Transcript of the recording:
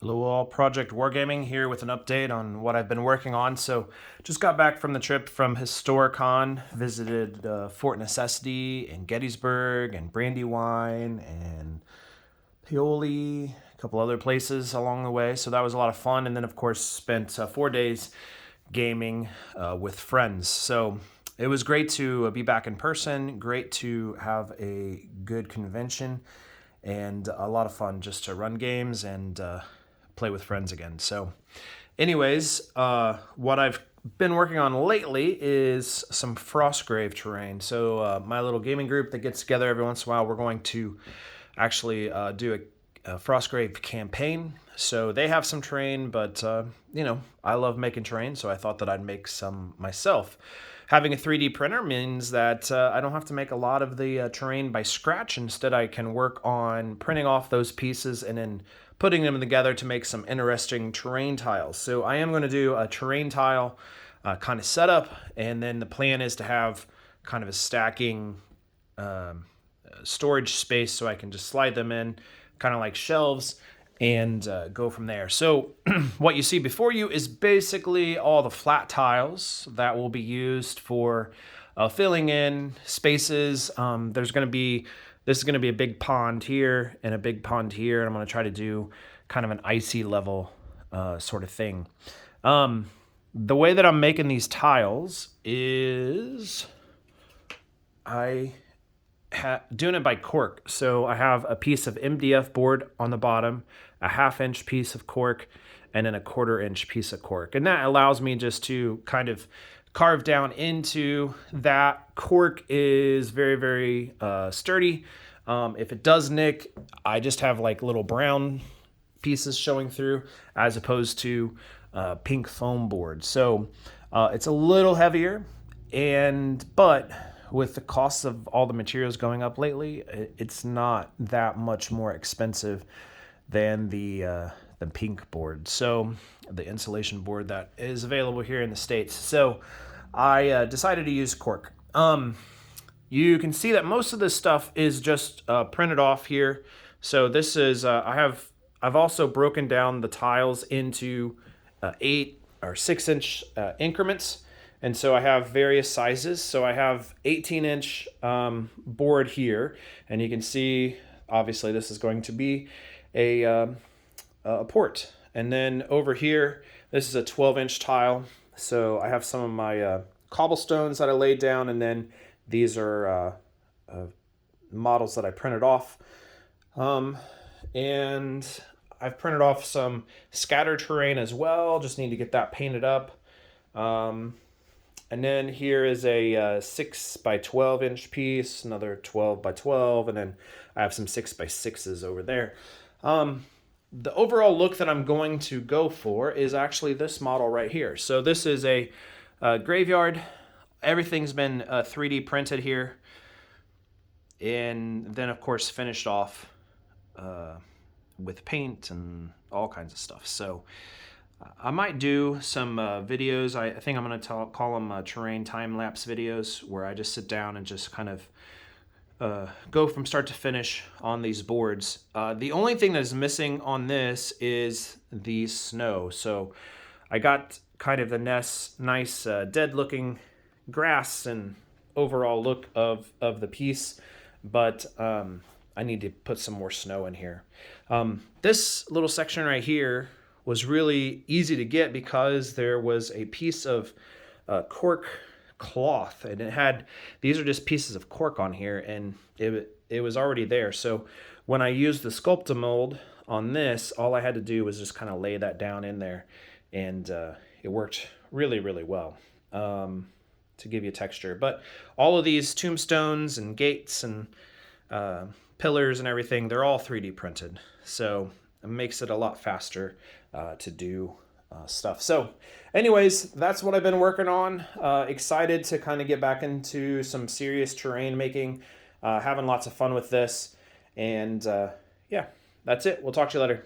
Hello all, Project Wargaming here with an update on what I've been working on. So just got back from the trip from Historicon, visited Fort Necessity and Gettysburg and Brandywine and Paoli, a couple other places along the way. So that was a lot of fun. And then of course spent 4 days gaming with friends. So it was great to be back in person, great to have a good convention, and a lot of fun just to run games and play with friends again. So anyways, what I've been working on lately is some Frostgrave Terrain. So my little gaming group that gets together every once in a while, we're going to actually do a Frostgrave campaign. So they have some terrain, but I love making terrain, so I thought that I'd make some myself. Having a 3D printer means that I don't have to make a lot of the terrain by scratch. Instead, I can work on printing off those pieces and then putting them together to make some interesting terrain tiles. So I am going to do a terrain tile kind of setup, and then the plan is to have kind of a stacking storage space so I can just slide them in, kind of like shelves, and go from there. So what you see before you is basically all the flat tiles that will be used for filling in spaces. This is going to be a big pond here and a big pond here, and I'm going to try to do kind of an icy level sort of thing. The way that I'm making these tiles is doing it by cork. So I have a piece of MDF board on the bottom, a 1/2 inch piece of cork, and then a 1/4 inch piece of cork. And that allows me just to kind of carve down into that. Cork is very, very sturdy. If it does nick, I just have like little brown pieces showing through as opposed to pink foam board. So it's a little heavier, but with the costs of all the materials going up lately, it's not that much more expensive than the pink board. So the insulation board that is available here in the States. So I decided to use cork. You can see that most of this stuff is just printed off here. So this is, I've also broken down the tiles into 8 or 6 inch increments. And so I have various sizes. So I have 18-inch board here, and you can see, obviously, this is going to be a port. And then over here, this is a 12-inch tile. So I have some of my cobblestones that I laid down, and then these are models that I printed off. And I've printed off some scatter terrain as well. Just need to get that painted up. And then here is a 6 by 12 inch piece, another 12 by 12, and then I have some 6 by 6s over there. The overall look that I'm going to go for is actually this model right here. So this is a graveyard. Everything's been 3D printed here, and then of course finished off with paint and all kinds of stuff. So I might do some videos. I think I'm going to call them terrain time-lapse videos, where I just sit down and just kind of go from start to finish on these boards. The only thing that is missing on this is the snow. So I got kind of the nice dead-looking grass and overall look of the piece, but I need to put some more snow in here. This little section right here was really easy to get because there was a piece of cork cloth, and these are just pieces of cork on here, and it was already there. So when I used the Sculptamold on this, all I had to do was just kind of lay that down in there, and it worked really, really well to give you texture. But all of these tombstones and gates and pillars and everything, they're all 3D printed. So it makes it a lot faster to do stuff. So anyways, that's what I've been working on. Excited to kind of get back into some serious terrain making, having lots of fun with this. And yeah, that's it. We'll talk to you later.